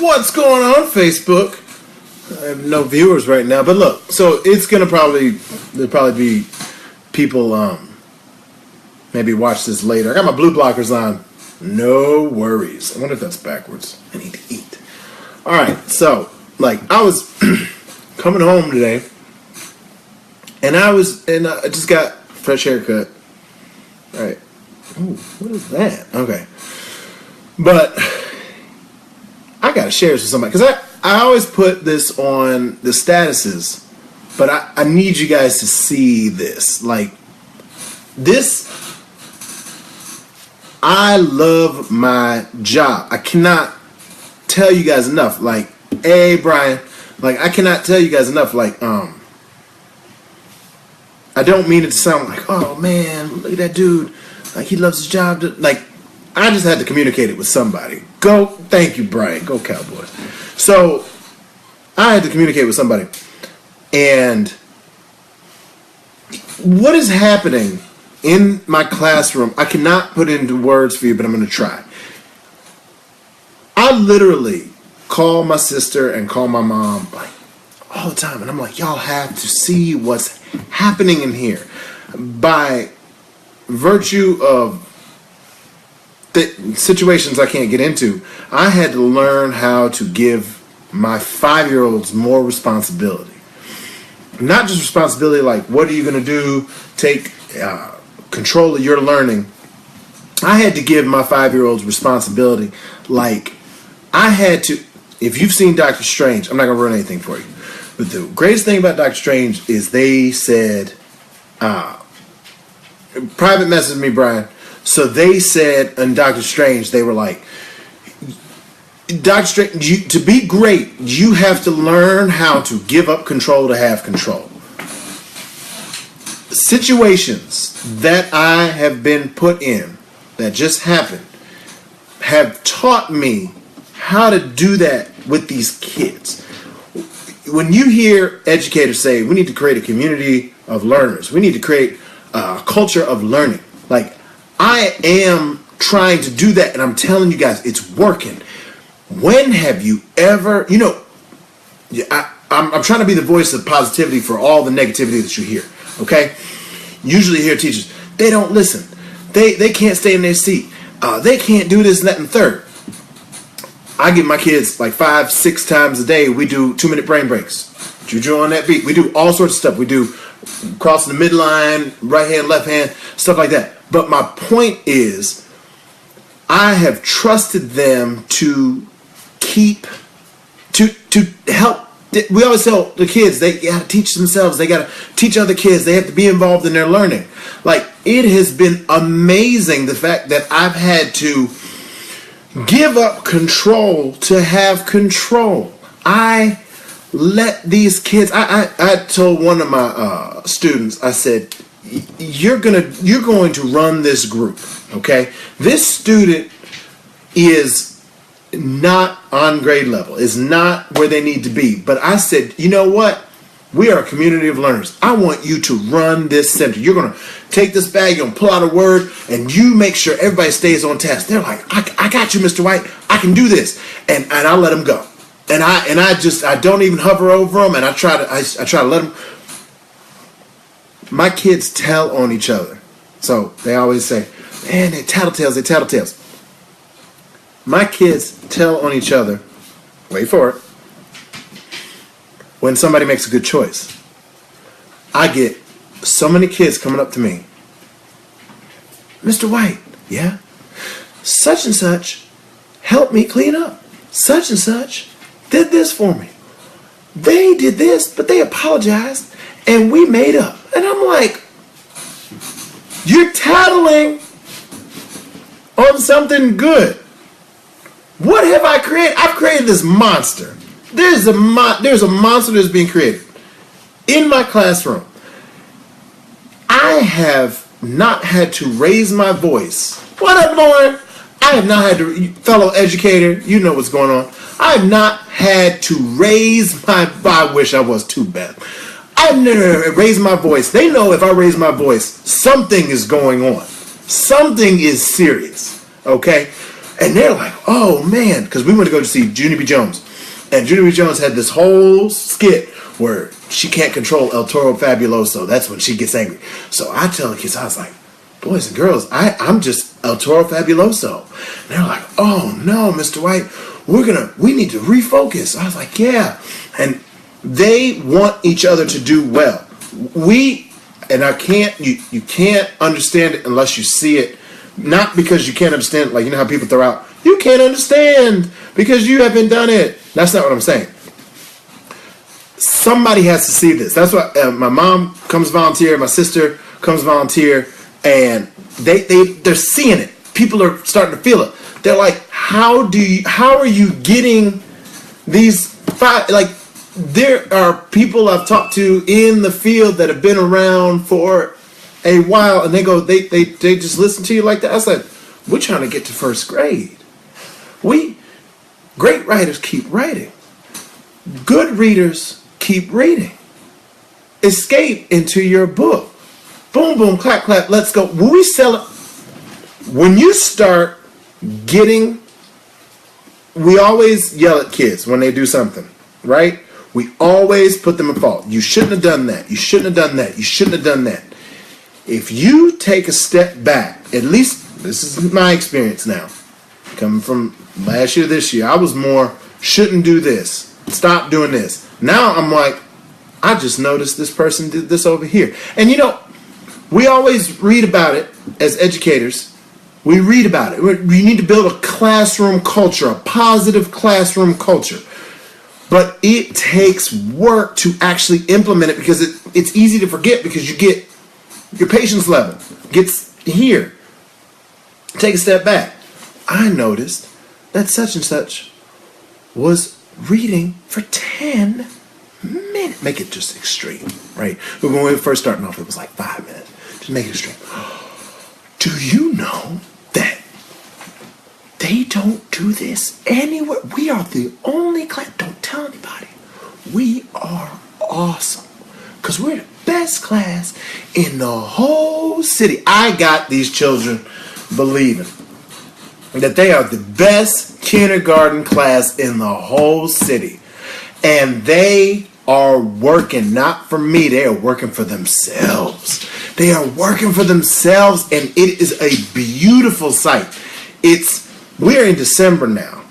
What's going on, Facebook? I have no viewers right now, but look, so it's gonna there'll probably be people maybe watch this later. I got my blue blockers on. No worries. I wonder if that's backwards. I need to eat. All right, so I was coming home today, and I just got fresh haircut. All right. Ooh, what is that? Okay, but I gotta share this with somebody because I always put this on the statuses, but I need you guys to see this. I love my job. I cannot tell you guys enough. Hey, Brian. I cannot tell you guys enough. I don't mean it to sound like, oh, man, look at that dude. He loves his job. I just had to communicate it with somebody. Thank you, Brian. Go Cowboys. So, I had to communicate with somebody. And what is happening in my classroom, I cannot put it into words for you, but I'm going to try. I literally call my sister and call my mom all the time. And I'm like, y'all have to see what's happening in here. By virtue of the situations I can't get into, I had to learn how to give my 5-year-olds more responsibility. Not just responsibility what are you going to do? Take control of your learning. I had to give my 5-year-olds responsibility. I had to, if you've seen Doctor Strange, I'm not going to ruin anything for you, but the greatest thing about Doctor Strange is they said, private message me, Brian. So they said in Doctor Strange, they were like, Doctor Strange, to be great, you have to learn how to give up control to have control. Situations that I have been put in that just happened have taught me how to do that with these kids. When you hear educators say, we need to create a community of learners, we need to create a culture of learning. I am trying to do that, and I'm telling you guys, it's working. When have you ever, I'm trying to be the voice of positivity for all the negativity that you hear, okay? Usually you hear teachers, they don't listen. They can't stay in their seat. They can't do this and that and third. I give my kids 5-6 times a day, we do 2-minute brain breaks. Juju on that beat. We do all sorts of stuff. We do crossing the midline, right hand, left hand, stuff like that. But my point is, I have trusted them to help. We always tell the kids they got to teach themselves. They got to teach other kids. They have to be involved in their learning. It has been amazing the fact that I've had to give up control to have control. I let these kids. I told one of my students. I said, you're going to run this group. Okay, this student is not on grade level, is not where they need to be. But I said, you know what? We are a community of learners. I want you to run this center. You're going to take this bag, you're going to pull out a word, and you make sure everybody stays on task. They're like, I got you, Mr. White. I can do this. And I let them go. And I don't even hover over them, and I try to let them. My kids tell on each other. So they always say, man, they're tattletales. My kids tell on each other, wait for it, when somebody makes a good choice. I get so many kids coming up to me. Mr. White, yeah? Such and such helped me clean up. Such and such did this for me. They did this, but they apologized, and we made up. And I'm like, you're tattling on something good. What have I created? I've created this monster. There's a monster that's being created in my classroom. I have not had to raise my voice. What up, Lauren? I have not had to, fellow educator, you know what's going on. I have not had to raise I wish I was too bad. I've never raised my voice. They know if I raise my voice, something is going on. Something is serious, okay? And they're like, oh man, because we went to go to see Junie B. Jones. And Junie B. Jones had this whole skit where she can't control El Toro Fabuloso. That's when she gets angry. So I tell the kids, I was like, boys and girls, I'm just El Toro Fabuloso. And they're like, oh no, Mr. White, we need to refocus. I was like, yeah. And they want each other to do well. You can't understand it unless you see it. Not because you can't understand it, like, you know how people throw out, you can't understand because you haven't done it. That's not what I'm saying. Somebody has to see this. That's why my mom comes volunteer, my sister comes volunteer, and they're seeing it. People are starting to feel it. They're like, how are you getting these five? Like, there are people I've talked to in the field that have been around for a while, and they just listen to you like that. I said, we're trying to get to first grade. Great writers keep writing. Good readers keep reading. Escape into your book. Boom, boom, clap, clap, let's go. When we sell it, when you start getting, we always yell at kids when they do something, right? We always put them at fault. You shouldn't have done that. You shouldn't have done that. You shouldn't have done that. If you take a step back, at least this is my experience now, coming from last year, this year, I was more, shouldn't do this. Stop doing this. Now I'm like, I just noticed this person did this over here. And you know, we always read about it as educators. We read about it. We need to build a classroom culture, a positive classroom culture. But it takes work to actually implement it because it's easy to forget because you get your patience level gets here. Take a step back. I noticed that such and such was reading for 10 minutes. Make it just extreme, right? But when we were first starting off, it was like 5 minutes. Just make it extreme. Do you know that they don't do this anywhere? We are the only class. Don't tell anybody. We are awesome because we're the best class in the whole city. I got these children believing that they are the best kindergarten class in the whole city. And they are working not for me, they are working for themselves. They are working for themselves, and it is a beautiful sight. We're in December now,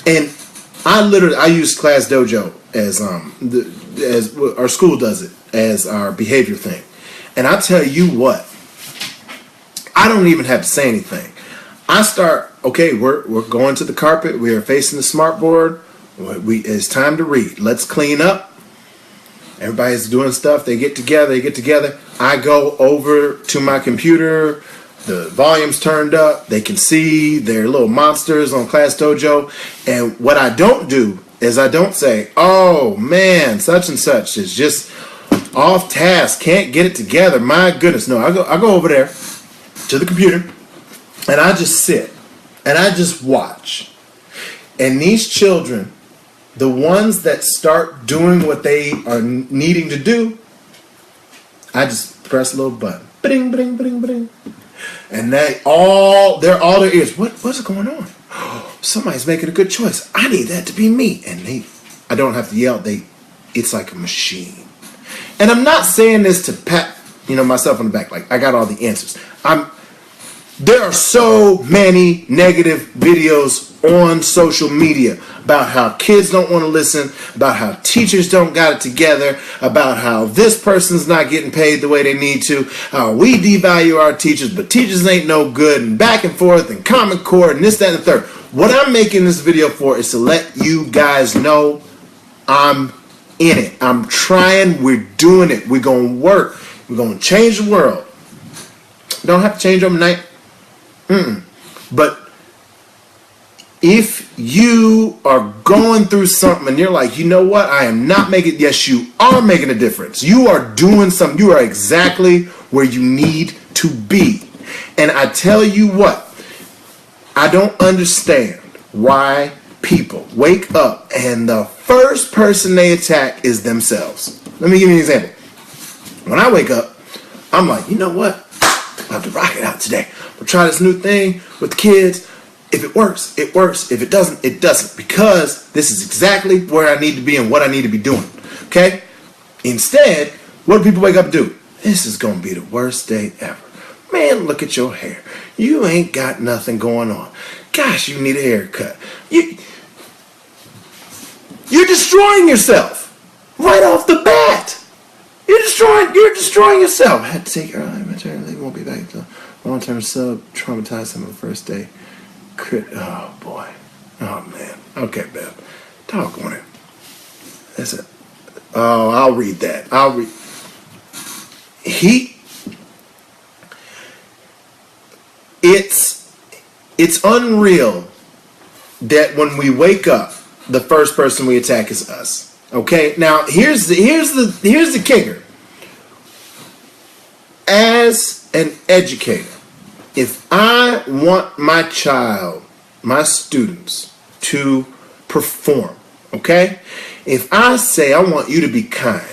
and I use Class Dojo as our school does it as our behavior thing. And I tell you what, I don't even have to say anything. I start, okay, we're going to the carpet. We are facing the smartboard. It's time to read. Let's clean up. Everybody's doing stuff. They get together. I go over to my computer. The volume's turned up. They can see their little monsters on Class Dojo. And what I don't do is I don't say, oh man, such and such is just off task, can't get it together. My goodness. No, I go over there to the computer and I just sit and I just watch. And these children, the ones that start doing what they are needing to do, I just press a little button. Bing, bing, bing, bing. And they're all their ears. What's going on? Oh, somebody's making a good choice. I need that to be me. And I don't have to yell. It's like a machine. And I'm not saying this to pat, myself on the back. Like I got all the answers. There are so many negative videos on social media about how kids don't want to listen, about how teachers don't got it together, about how this person's not getting paid the way they need to, how we devalue our teachers, but teachers ain't no good, and back and forth, and Common Core, and this, that, and the third. What I'm making this video for is to let you guys know I'm in it. I'm trying. We're doing it. We're going to work. We're going to change the world. Don't have to change overnight. But if you are going through something and you're like, you know what, I am not making, yes, you are making a difference. You are doing something. You are exactly where you need to be. And I tell you what, I don't understand why people wake up and the first person they attack is themselves. Let me give you an example. When I wake up, I'm like, you know what? I have to rock it out today. We'll try this new thing with the kids. If it works, it works. If it doesn't, it doesn't. Because this is exactly where I need to be and what I need to be doing. Okay? Instead, what do people wake up and do? This is going to be the worst day ever. Man, look at your hair. You ain't got nothing going on. Gosh, you need a haircut. You're destroying yourself right off the bat. You're destroying yourself. I had to take her early maternity leave. Won't be back until long-term sub. Traumatized him on the first day. Oh boy. Oh man. Okay, Bev. Talk on it. That's it. Oh, I'll read that. It's unreal that when we wake up, the first person we attack is us. Okay? Now, here's the kicker. As an educator, if I want my child, my students to perform, okay? If I say I want you to be kind,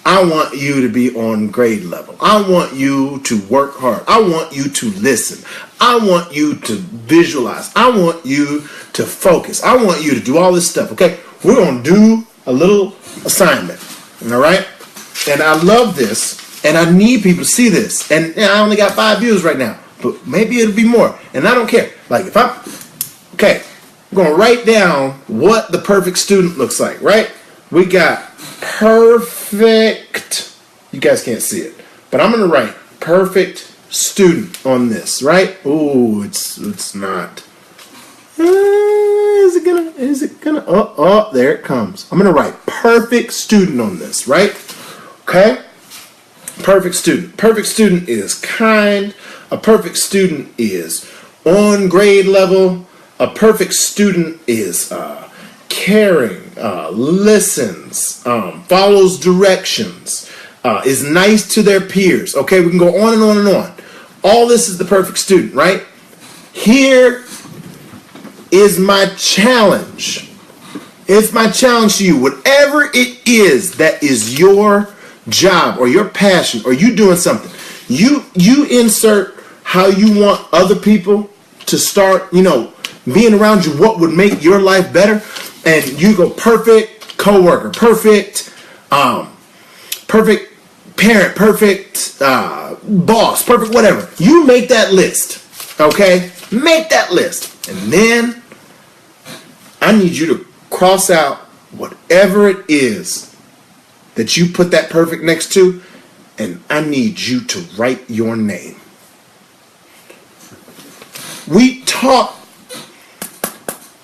I want you to be on grade level, I want you to work hard, I want you to listen, I want you to visualize, I want you to focus, I want you to do all this stuff, okay? We're going to do a little assignment, all right? And I love this, and I need people to see this. And I only got 5 views right now, but maybe it'll be more. And I don't care. Like if I'm going to write down what the perfect student looks like, right? We got perfect. You guys can't see it, but I'm going to write perfect student on this, right? Oh, it's not. Is it gonna? Oh, there it comes. I'm going to write perfect student on this, right? Okay. Perfect student. Perfect student is kind. A perfect student is on grade level. A perfect student is caring, listens, follows directions, is nice to their peers. Okay, we can go on and on and on. All this is the perfect student, right? Here is my challenge. It's my challenge to you. Whatever it is that is your job or your passion or you doing something, you insert how you want other people to start, being around you, what would make your life better, and you go perfect coworker, perfect perfect parent, perfect boss, perfect whatever. You make that list, okay? Make that list, and then I need you to cross out whatever it is that you put that perfect next to, and I need you to write your name. We talk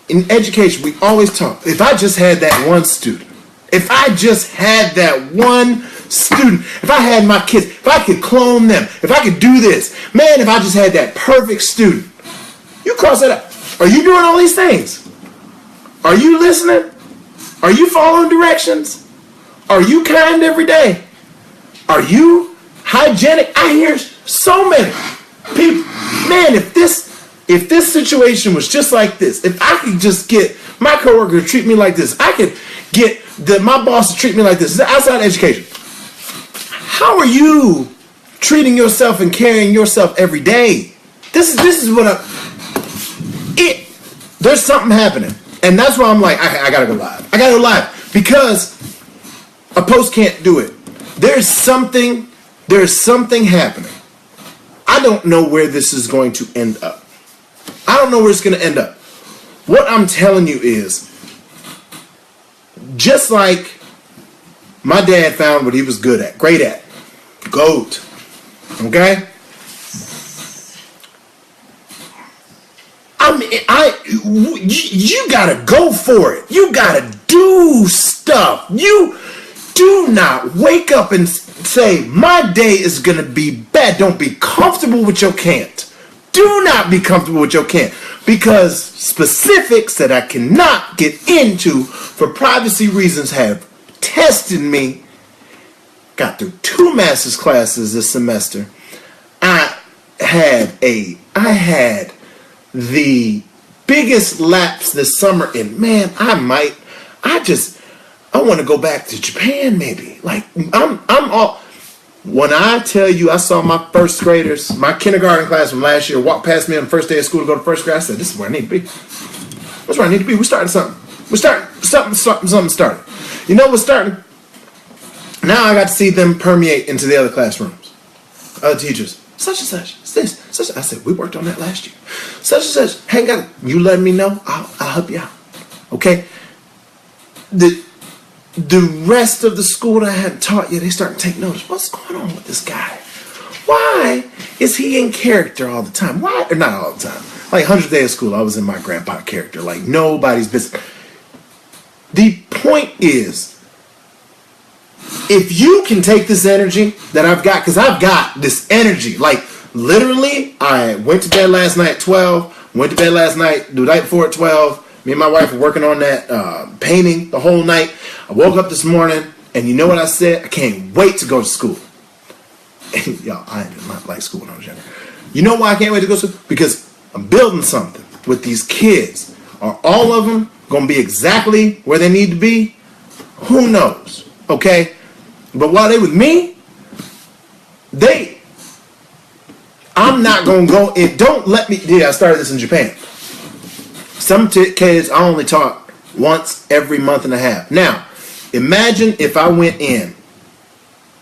in education, we always talk. If I just had that one student, if I just had that one student, if I had my kids, if I could clone them, if I could do this, man, if I just had that perfect student, you cross that out. Are you doing all these things? Are you listening? Are you following directions? Are you kind every day? Are you hygienic? I hear so many people, man, if this situation was just like this, if I could just get my coworker to treat me like this, I could get my boss to treat me like this, outside education. How are you treating yourself and carrying yourself every day? This is what there's something happening. And that's why I'm like, I gotta go live. I gotta go live because a post can't do it. There's something happening. I don't know where this is going to end up. I don't know where it's going to end up. What I'm telling you is, just like my dad found what he was good at, great at, GOAT, okay? You gotta go for it. You gotta do stuff. You do not wake up and say, my day is gonna be bad. Don't be comfortable with your can't. Do not be comfortable with your can't. Because specifics that I cannot get into for privacy reasons have tested me. Got through 2 master's classes this semester. I had the biggest lapse this summer, and man, I want to go back to Japan maybe. Like I'm all When I tell you I saw my first graders, my kindergarten class from last year, walk past me on the first day of school to go to first grade, I said, this is where I need to be. That's where I need to be. We're starting something. We're starting something started. You know what's starting? Now I got to see them permeate into the other classrooms. Other teachers, such and such, it's this, such. I said, we worked on that last year. Such and such, hang on, you let me know, I'll help you out. Okay? The rest of the school that I hadn't taught yet, they starting to take notice. What's going on with this guy? Why is he in character all the time? Why? Or not all the time. Like 100th day of school, I was in my grandpa character. Like nobody's business. The point is, if you can take this energy that I've got, because I've got this energy. Like literally, I went to bed last night at 12. Went to bed last night, the night before at 12. Me and my wife were working on that painting the whole night. I woke up this morning, and you know what I said? I can't wait to go to school. And y'all, I did not like school when I was younger. You know why I can't wait to go to school? Because I'm building something with these kids. Are all of them going to be exactly where they need to be? Who knows? Okay? But while they with me, I'm not going to go in. Don't let me. Yeah, I started this in Japan. Some kids I only taught once every month and a half. Now, imagine if I went in,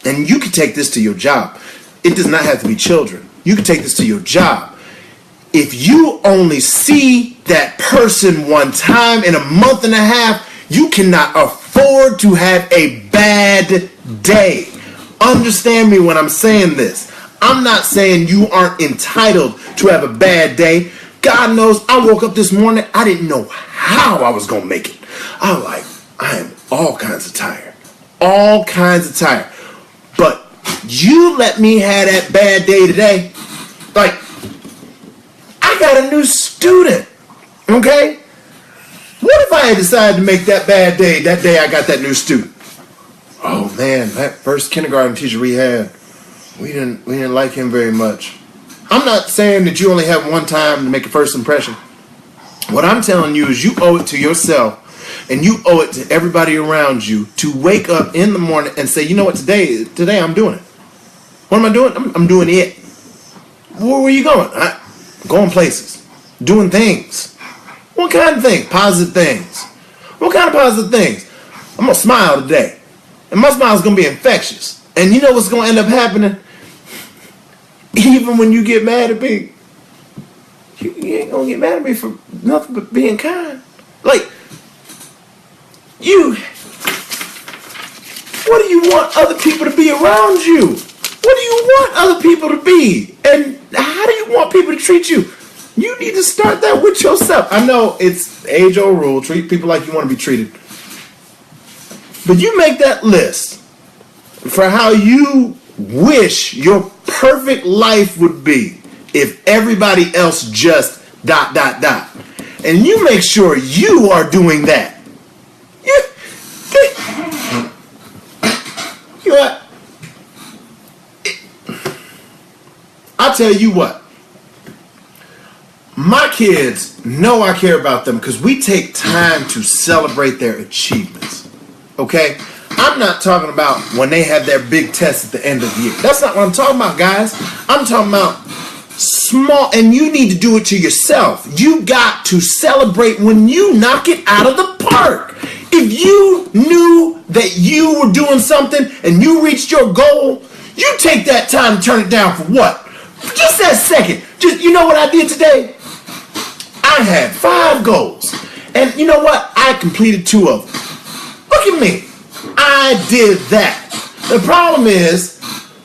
and you could take this to your job. It does not have to be children. You could take this to your job. If you only see that person one time in a month and a half, you cannot afford to have a bad day. Understand me when I'm saying this. I'm not saying you aren't entitled to have a bad day. God knows I woke up this morning, I didn't know how I was going to make it. I was like, I am all kinds of tired. All kinds of tired. But you let me have that bad day today. Like, I got a new student. Okay? What if I had decided to make that bad day that day I got that new student? Oh man, that first kindergarten teacher we had, we didn't like him very much. I'm not saying that you only have one time to make a first impression. What I'm telling you is you owe it to yourself and you owe it to everybody around you to wake up in the morning and say, you know what, today I'm doing it. What am I doing? I'm doing it. Where are you going? I'm going places. Doing things. What kind of things? Positive things. What kind of positive things? I'm going to smile today. And my smile is going to be infectious. And you know what's going to end up happening? Even when you get mad at me, you ain't gonna get mad at me for nothing but being kind. Like, what do you want other people to be around you? What do you want other people to be? And how do you want people to treat you? You need to start that with yourself. I know it's age-old rule, treat people like you want to be treated. But you make that list for how you wish your perfect life would be if everybody else just ... And you make sure you are doing that. You know what? I'll tell you what. My kids know I care about them because we take time to celebrate their achievements. Okay? I'm not talking about when they have their big test at the end of the year. That's not what I'm talking about, guys. I'm talking about small, and you need to do it to yourself. You got to celebrate when you knock it out of the park. If you knew that you were doing something and you reached your goal, you take that time to turn it down for what? For just that second. Just, you know what I did today? I had 5 goals. And you know what? I completed 2 of them. Look at me. I did that. The problem is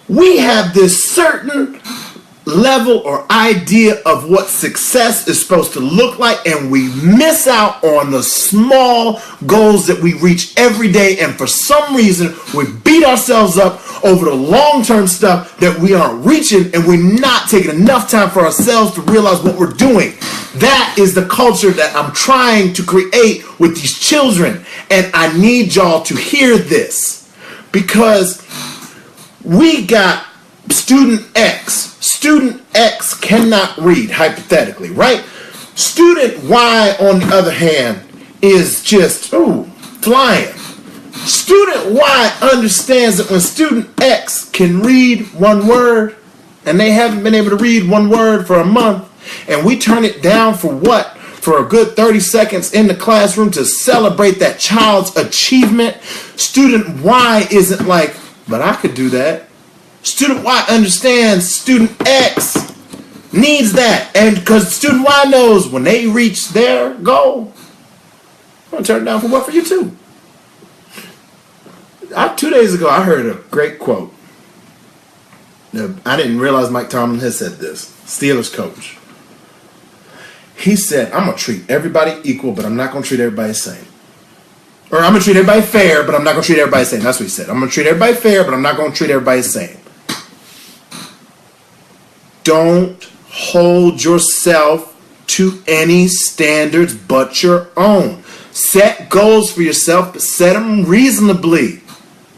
we have this certain level or idea of what success is supposed to look like, and we miss out on the small goals that we reach every day, and for some reason we beat ourselves up over the long-term stuff that we aren't reaching, and we're not taking enough time for ourselves to realize what we're doing. That is the culture that I'm trying to create with these children, and I need y'all to hear this, because we got student X. Student X cannot read, hypothetically, right? Student Y, on the other hand, is just, flying. Student Y understands that when student X can read one word and they haven't been able to read one word for a month, and we turn it down for what? For a good 30 seconds in the classroom to celebrate that child's achievement. Student Y isn't like, but I could do that. Student Y understands student X needs that. And because student Y knows when they reach their goal, I'm going to turn it down for what? For you too. 2 days ago, I heard a great quote. I didn't realize Mike Tomlin had said this. Steelers coach. He said, I'm going to treat everybody equal, but I'm not going to treat everybody the same. Or I'm going to treat everybody fair, but I'm not going to treat everybody the same. That's what he said. I'm going to treat everybody fair, but I'm not going to treat everybody the same. Don't hold yourself to any standards but your own. Set goals for yourself, but set them reasonably.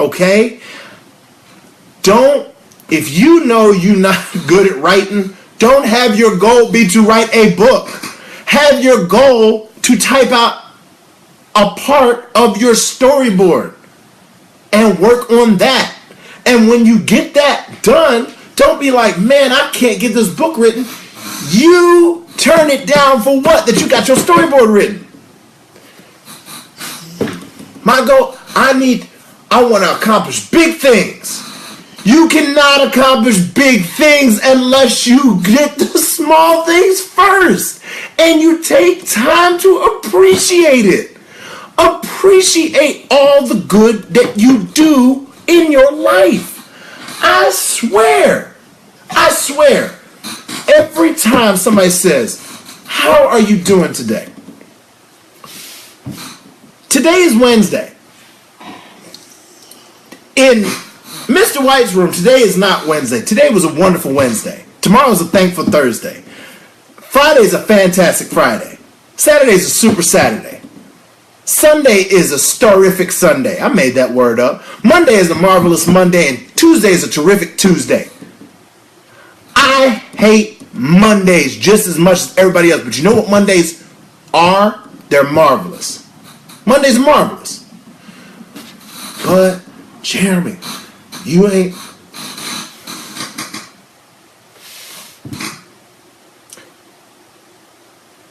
Okay? If you know you're not good at writing, don't have your goal be to write a book. Have your goal to type out a part of your storyboard and work on that. And when you get that done, don't be like, man, I can't get this book written. You turn it down for what? That you got your storyboard written. My goal, I want to accomplish big things. You cannot accomplish big things unless you get the small things first. And you take time to appreciate it. Appreciate all the good that you do in your life. I swear, every time somebody says, how are you doing today? Today is Wednesday. In Mr. White's room, today is not Wednesday. Today was a wonderful Wednesday. Tomorrow is a thankful Thursday. Friday is a fantastic Friday. Saturday is a super Saturday. Sunday is a storific Sunday. I made that word up. Monday is a marvelous Monday, and Tuesday is a terrific Tuesday. I hate Mondays just as much as everybody else, but you know what Mondays are? They're marvelous. Mondays are marvelous. But, Jeremy, you ain't...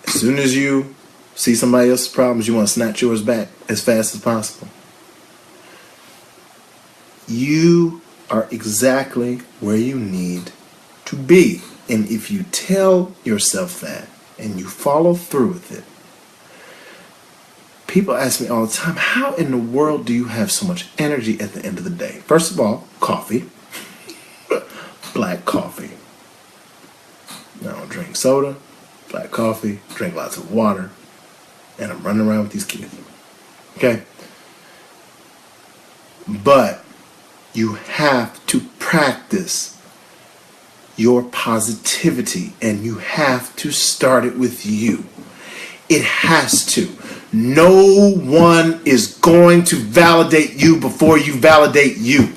As soon as you see somebody else's problems, you want to snatch yours back as fast as possible. You are exactly where you need to be. And if you tell yourself that and you follow through with it, people ask me all the time, how in the world do you have so much energy at the end of the day? First of all, coffee. Black coffee. I don't drink soda. Black coffee. Drink lots of water. And I'm running around with these kids. Okay? But you have to practice your positivity, and you have to start it with you. It has to. No one is going to validate you before you validate you.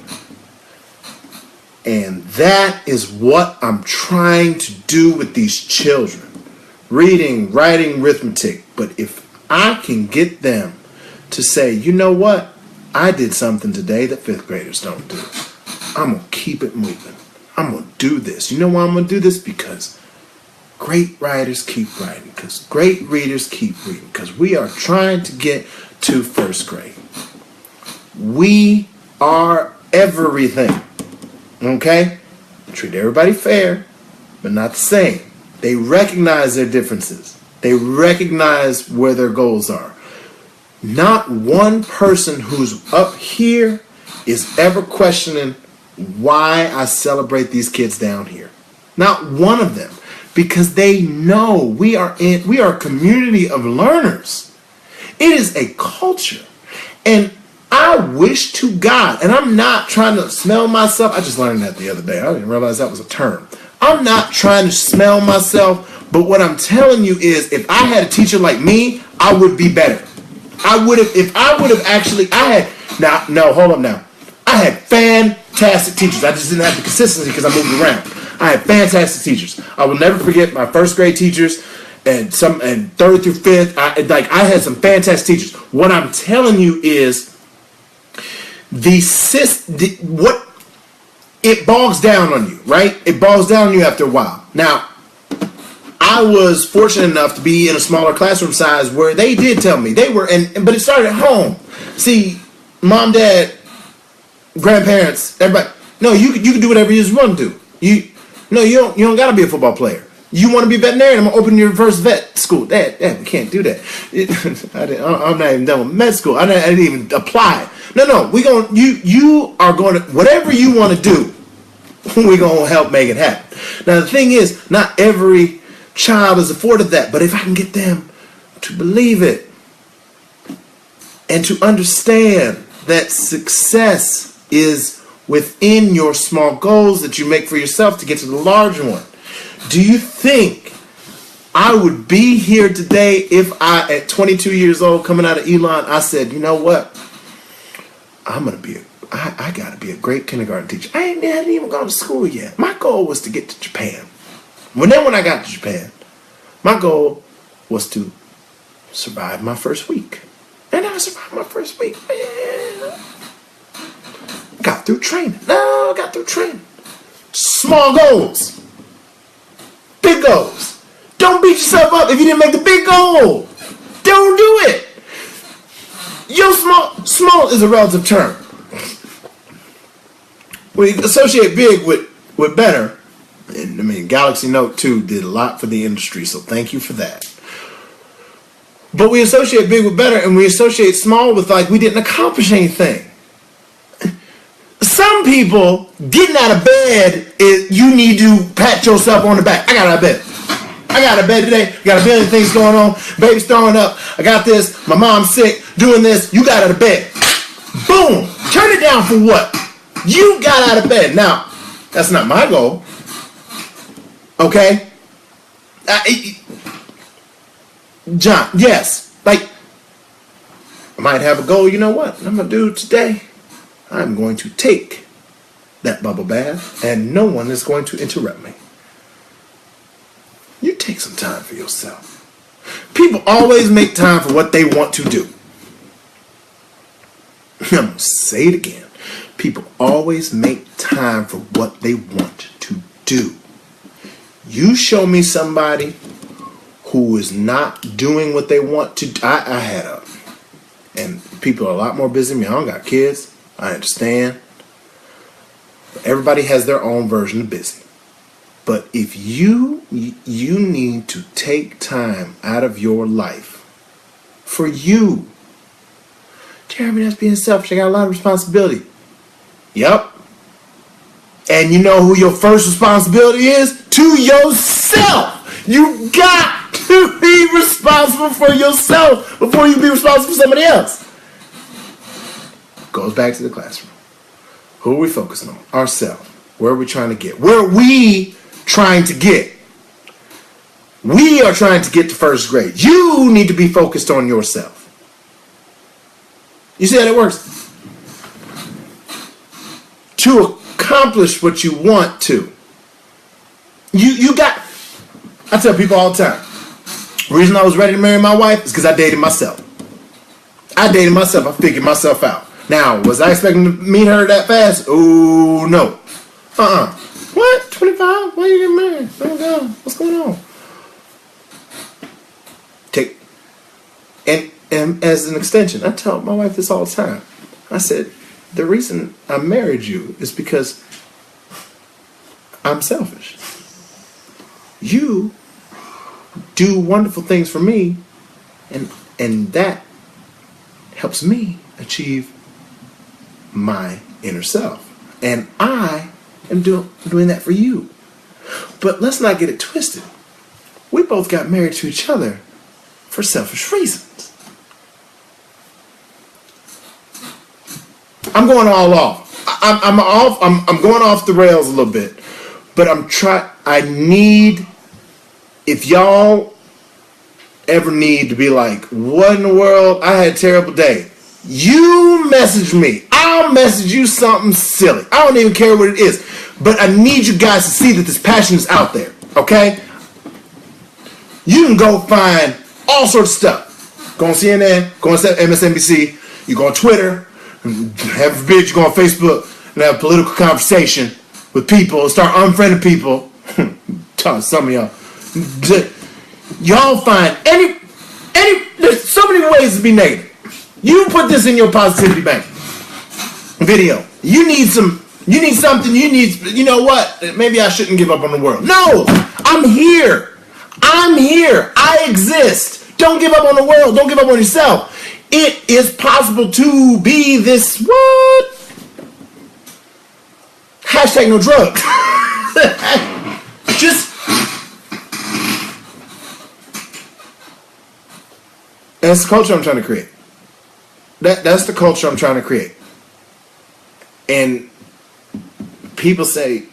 And that is what I'm trying to do with these children. Reading, writing, arithmetic. But if I can get them to say, you know what? I did something today that fifth graders don't do. I'm going to keep it moving. I'm going to do this. You know why I'm going to do this? Because great writers keep writing. Because great readers keep reading. Because we are trying to get to first grade. We are everything. Okay? Treat everybody fair, but not the same. They recognize their differences. They recognize where their goals are. Not one person who's up here is ever questioning why I celebrate these kids down here. Not one of them. Because they know we are a community of learners. It is a culture. And I wish to God, and I'm not trying to smell myself. I just learned that the other day. I didn't realize that was a term. I'm not trying to smell myself, but what I'm telling you is if I had a teacher like me, I would be better. Hold up now. I had fantastic teachers. I just didn't have the consistency because I moved around. I had fantastic teachers. I will never forget my first grade teachers and third through fifth. I had some fantastic teachers. What I'm telling you is what it bogs down on you, right? It bogs down on you after a while. Now, I was fortunate enough to be in a smaller classroom size where they did tell me but it started at home. See, mom, dad, grandparents, everybody. No, you can do whatever you just want to do. You don't gotta be a football player. You want to be a veterinarian? I'm gonna open your first vet school. Dad, we can't do that. I'm not even done with med school. I didn't even apply. No, you are going to whatever you want to do. We're gonna help make it happen. Now the thing is, not every child is afforded that, but if I can get them to believe it and to understand that success is within your small goals that you make for yourself to get to the larger one. Do you think I would be here today if I, at 22 years old, coming out of Elon, I said, you know what? I gotta be a great kindergarten teacher. I hadn't even gone to school yet. My goal was to get to Japan. When I got to Japan, my goal was to survive my first week. And I survived my first week. Man. Got through training. Small goals. Big goals. Don't beat yourself up if you didn't make the big goal. Don't do it. Your small is a relative term. We associate big with better. And I mean, Galaxy Note 2 did a lot for the industry, so thank you for that. But we associate big with better, and we associate small with like we didn't accomplish anything. Some people getting out of bed you need to pat yourself on the back. I got out of bed. Today. Got a billion things going on. Baby's throwing up. I got this. My mom's sick. Doing this. You got out of bed. Boom. Turn it down for what? You got out of bed. Now, that's not my goal. Okay? John, yes. Like, I might have a goal. You know what? I'm going to do today. I'm going to take that bubble bath and no one is going to interrupt me. You take some time for yourself. People always make time for what they want to do. I'm going to say it again. People always make time for what they want to do. You show me somebody who is not doing what they want to do. And people are a lot more busy than me. I don't got kids. I understand. Everybody has their own version of busy. But if you need to take time out of your life for you. Jeremy, that's being selfish. I got a lot of responsibility. Yep. And you know who your first responsibility is? To yourself. You got to be responsible for yourself before you be responsible for somebody else. Goes back to the classroom. Who are we focusing on? Ourselves. Where are we trying to get? Where are we trying to get? We are trying to get to first grade. You need to be focused on yourself. You see how that works? To accomplish what you want to. I tell people all the time, the reason I was ready to marry my wife is because I dated myself. I figured myself out. Now, was I expecting to meet her that fast? Oh, no. What? 25? Why are you getting married? Oh, God. What's going on? And as an extension, I tell my wife this all the time. I said, the reason I married you is because I'm selfish. You do wonderful things for me, and that helps me achieve my inner self. And I am doing that for you. But let's not get it twisted. We both got married to each other for selfish reasons. I'm going all off. I'm going off the rails a little bit. But if y'all ever need to be like, what in the world? I had a terrible day. You message me. I'll message you something silly. I don't even care what it is. But I need you guys to see that this passion is out there. Okay? You can go find all sorts of stuff. Go on CNN. Go on MSNBC. You go on Twitter. Heaven forbid you go on Facebook and have a political conversation with people and start unfriending people. Some of y'all find there's so many ways to be negative. You put this in your positivity bank video. You need something, you know what? Maybe I shouldn't give up on the world. No, I'm here. I exist. Don't give up on the world. Don't give up on yourself. It is possible to be this what? Hashtag no drugs. That's the culture I'm trying to create. That's the culture I'm trying to create. And people say,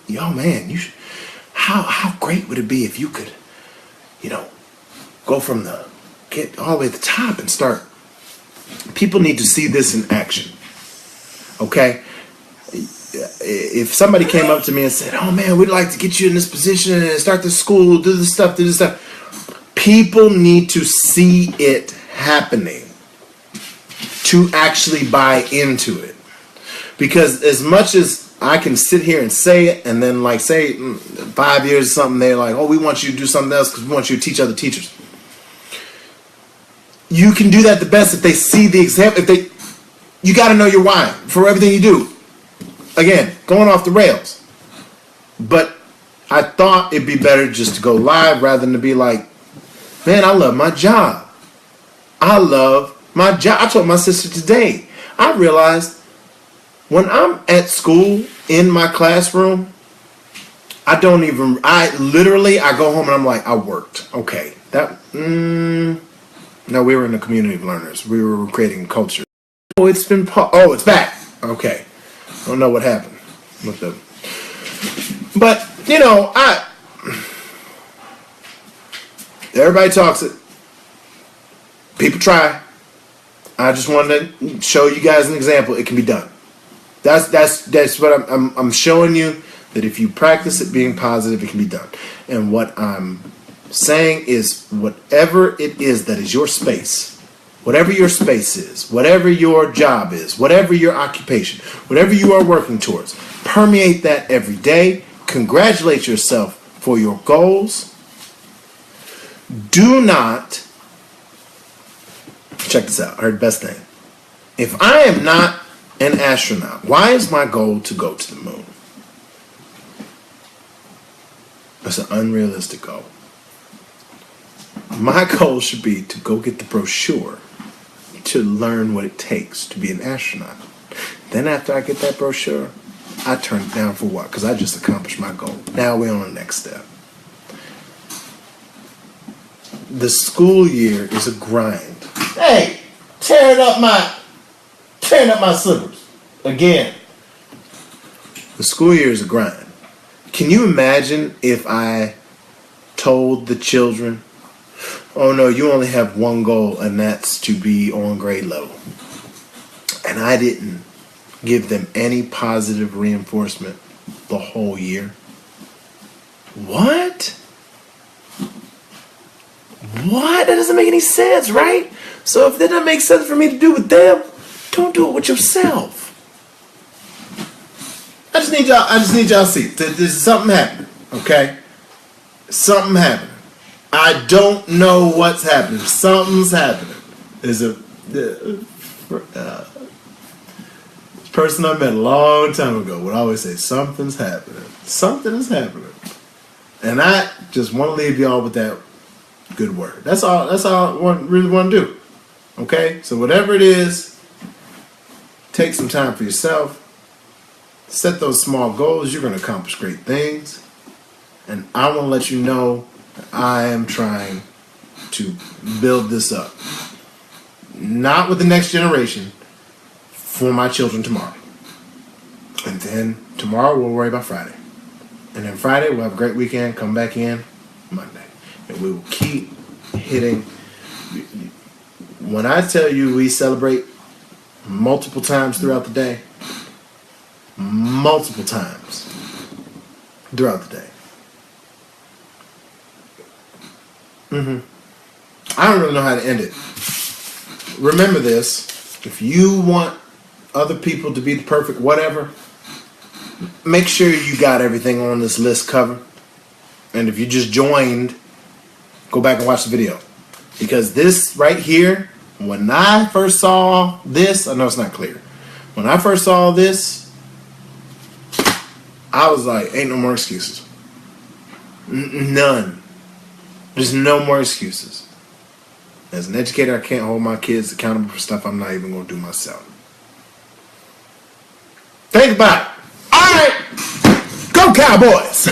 yo man, you should, how great would it be if you could, go from get all the way to the top and start. People need to see this in action. Okay? If somebody came up to me and said, oh man, we'd like to get you in this position and start this school, do this stuff. People need to see it happening to actually buy into it. Because as much as I can sit here and say it, and then say 5 years or something, they're like, oh, we want you to do something else because we want you to teach other teachers. You can do that the best if they see the example. You got to know your why for everything you do. Again, going off the rails. But I thought it'd be better just to go live rather than to be like, man, I love my job. I told my sister today, I realized when I'm at school in my classroom, I go home and I'm like, I worked. Okay. No, we were in the community of learners. We were creating culture. Oh, it's back. Okay. I don't know what happened with them. But, everybody talks it. People try. I just wanted to show you guys an example. It can be done. That's what I'm showing you, that if you practice it being positive, it can be done. And what I'm saying is, whatever it is that is your space, whatever your space is, whatever your job is, whatever your occupation, whatever you are working towards, permeate that every day. Congratulate yourself for your goals. Do not, check this out, I heard the best thing. If I am not an astronaut, why is my goal to go to the moon? That's an unrealistic goal. My goal should be to go get the brochure to learn what it takes to be an astronaut. Then after I get that brochure, I turn it down for what? Because I just accomplished my goal. Now we're on the next step. The school year is a grind. Hey, tearing up my slippers again. The school year is a grind. Can you imagine if I told the children, oh no, you only have one goal, and that's to be on grade level, and I didn't give them any positive reinforcement the whole year? What? That doesn't make any sense, right? So if that doesn't make sense for me to do with them, don't do it with yourself. I just need y'all to see. There's something happening, okay? Something happening. I don't know what's happening. Something's happening. There's a person I met a long time ago would always say, something's happening. Something is happening. And I just want to leave y'all with that good word. That's all I really want to do. Okay? So whatever it is, take some time for yourself. Set those small goals. You're going to accomplish great things. And I want to let you know that I am trying to build this up. Not with the next generation, for my children tomorrow. And then tomorrow we'll worry about Friday. And then Friday we'll have a great weekend. Come back in Monday. And we will keep hitting. When I tell you we celebrate multiple times throughout the day, multiple times throughout the day. I don't really know how to end it. Remember this. If you want other people to be the perfect whatever, make sure you got everything on this list covered. And if you just joined, go back and watch the video. Because this right here, when I first saw this, I know it's not clear. When I first saw this, I was like, ain't no more excuses. None. There's no more excuses. As an educator, I can't hold my kids accountable for stuff I'm not even going to do myself. Think about it. All right. Go Cowboys.